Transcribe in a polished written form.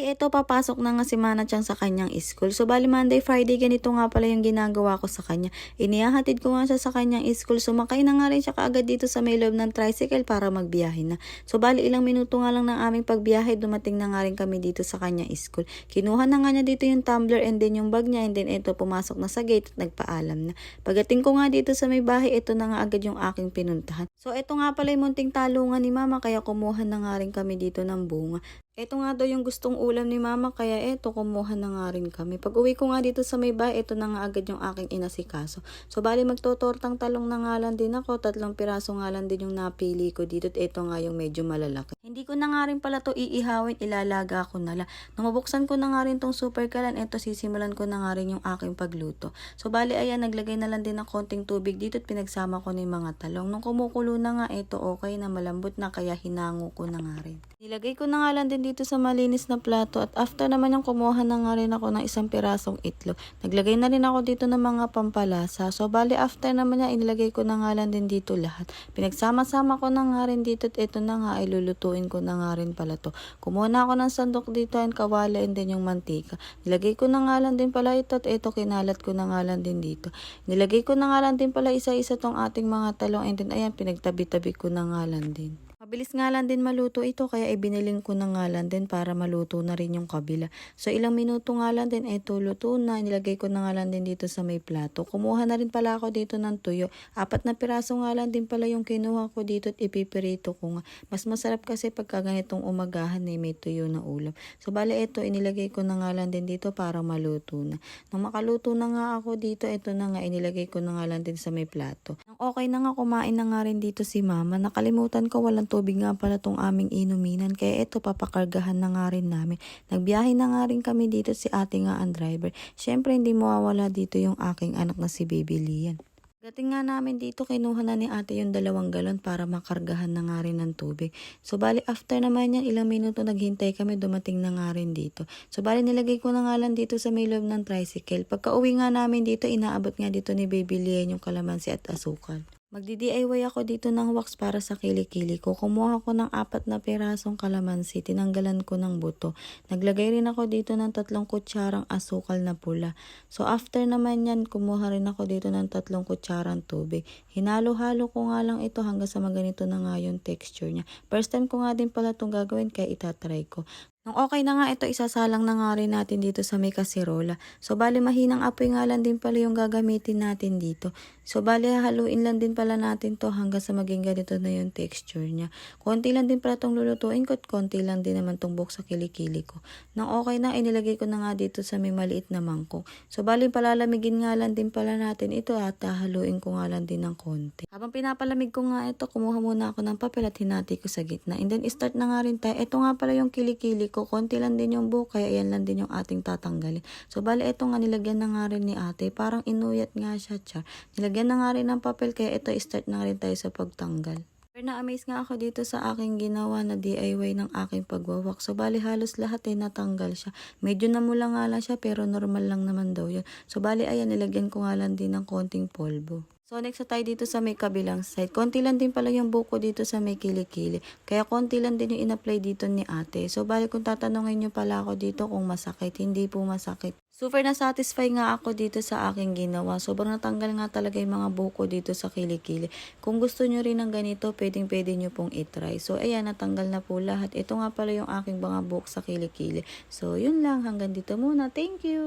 Ay, eto papasok na nga si Manachang sa kanyang school. So, bali Monday, Friday, ganito nga pala yung ginagawa ko sa kanya. Inihahatid ko nga siya sa kanyang school. Sumakay na nga rin siya kaagad dito sa may loob ng tricycle para magbiyahe na. So, bali ilang minuto nga lang ng aming pagbiyahe, dumating na nga rin kami dito sa kanyang school. Kinuha na nga niya dito yung tumbler and then yung bag niya and then eto pumasok na sa gate at nagpaalam na. Pagdating ko nga dito sa may bahay, eto na nga agad yung aking pinuntahan. So, eto nga pala yung munting talungan ni mama kaya kumuha na nga rin kami dito ng bunga. Ito nga daw yung gustong ulam ni mama kaya eto kumuha na nga rin kami. Pag uwi ko nga dito sa may bahay, ito na nga agad yung aking inasikaso. So bali magtotortang talong na nga lang din ako, 3 piraso nga lang din yung napili ko dito at ito nga yung medyo malalaki. Hindi ko na nga rin pala to iihawin, ilalaga ko na lang. Nung mabuksan ko na nga rin tong super kalan, ito sisimulan ko na nga rin yung aking pagluto. So bali ayan, naglagay na lang din ng konting tubig dito at pinagsama ko na yung mga talong. Nung kumukulo na nga, ito okay na malambot na kaya hinango ko na nga rin. Nilagay ko na nga lang din dito sa malinis na plato at after naman yung kumuha na nga rin ako ng 1 pirasong itlog. Naglagay na rin ako dito ng mga pampalasa. So bali after naman niya inilagay ko na nga lang din dito lahat. Pinagsama-sama ko na nga rin dito at ito na nga ay lulutuin ko na nga rin pala to. Kumuha na ako ng sandok dito and kawala and then yung mantika. Nilagay ko na nga lang din pala ito at ito kinalat ko na nga lang din dito. Nilagay ko na nga lang din pala isa-isa tong ating mga talong and then ayan pinagtabi-tabi ko na nga lang din. Mabilis nga lang din maluto ito kaya ibiniling ko na nga lang din para maluto na rin yung kabila. So ilang minuto nga lang din eto luto na. Nilagay ko na nga lang din dito sa may plato. Kumuha na rin pala ako dito ng tuyo. 4 na piraso nga lang din pala yung kinuha ko dito at ipipirito ko nga. Mas masarap kasi pagka ganitong umagahan may tuyo na ulam. So bale eto inilagay ko na nga lang din dito para maluto na. Nung makaluto na nga ako dito, eto na nga inilagay ko na nga lang din sa may plato. Nang okay na nga kumain na nga rin dito si mama. Nakalimutan ko walang tubig nga pala tong aming inuminan kaya ito papakargahan na nga rin namin. Nagbiyahe na nga rin kami dito si ate nga ang driver. Syempre hindi mawawala dito yung aking anak na si Baby Lian. Dating nga namin dito, kinuha na ni ate yung 2 galon para makargahan na nga rin ng tubig. So, bali after naman yan, ilang minuto naghintay kami, dumating na nga rin dito. So, bali nilagay ko na nga lang dito sa may loob ng tricycle. Pagka uwi nga namin dito, inaabot nga dito ni Baby Lian yung kalamansi at asukal. Magdi-DIY ako dito ng wax para sa kilikili ko. Kumuha ko ng 4 na pirasong kalamansi, tinanggalan ko ng buto. Naglagay rin ako dito ng 3 kutsarang asukal na pula. So after naman yan, kumuha rin ako dito ng 3 kutsarang tubig. Hinalo-halo ko nga lang ito hanggang sa maganito na nga yung texture niya. First time ko nga din pala itong gagawin kaya itatry ko. Nung okay na nga ito, isasalang na nga rin natin dito sa may kasirola. So, bali mahinang apoy nga lang din pala yung gagamitin natin dito. So, bali haluin lang din pala natin to hanggang sa maging ganito na yung texture niya. Konti lang din pala itong lulutuin ko at konti lang din naman itong buhok sa kilikili ko. Nung okay na, inilagay ko na nga dito sa may maliit na mangkok. So, bali palalamigin nga lang din pala natin ito at haluin ko nga lang din ng konti. Habang pinapalamig ko nga ito, kumuha muna ako ng papel at hinati ko sa gitna. And then, start na nga rin tayo. Ito nga pala yung kilikili ko, konti lang din yung buhok kaya yan lang din yung ating tatanggalin. So bali ito nga nilagyan na nga rin ni ate, parang inuyat nga siya char. Nilagyan na nga rin ng papel kaya ito start na rin tayo sa pagtanggal. Pero na-amaze nga ako dito sa aking ginawa na DIY ng aking pagwawak. So bali halos lahat natanggal siya. Medyo namula nga lang siya pero normal lang naman daw yun. So bali ayan nilagyan ko nga lang din ng konting polvo. So next na tayo dito sa may kabilang side. Konti lang din pala yung buko dito sa may kilikili. Kaya konti lang din yung in-apply dito ni ate. So bali kung tatanungin nyo pala ako dito kung masakit, hindi po masakit. Super na-satisfy nga ako dito sa aking ginawa. Sobrang natanggal nga talaga yung mga buko dito sa kilikili. Kung gusto nyo rin ng ganito, pwedeng-pwede nyo pong itry. So ayan, natanggal na po lahat. Ito nga pala yung aking mga buhok sa kilikili. So yun lang, hanggang dito muna. Thank you!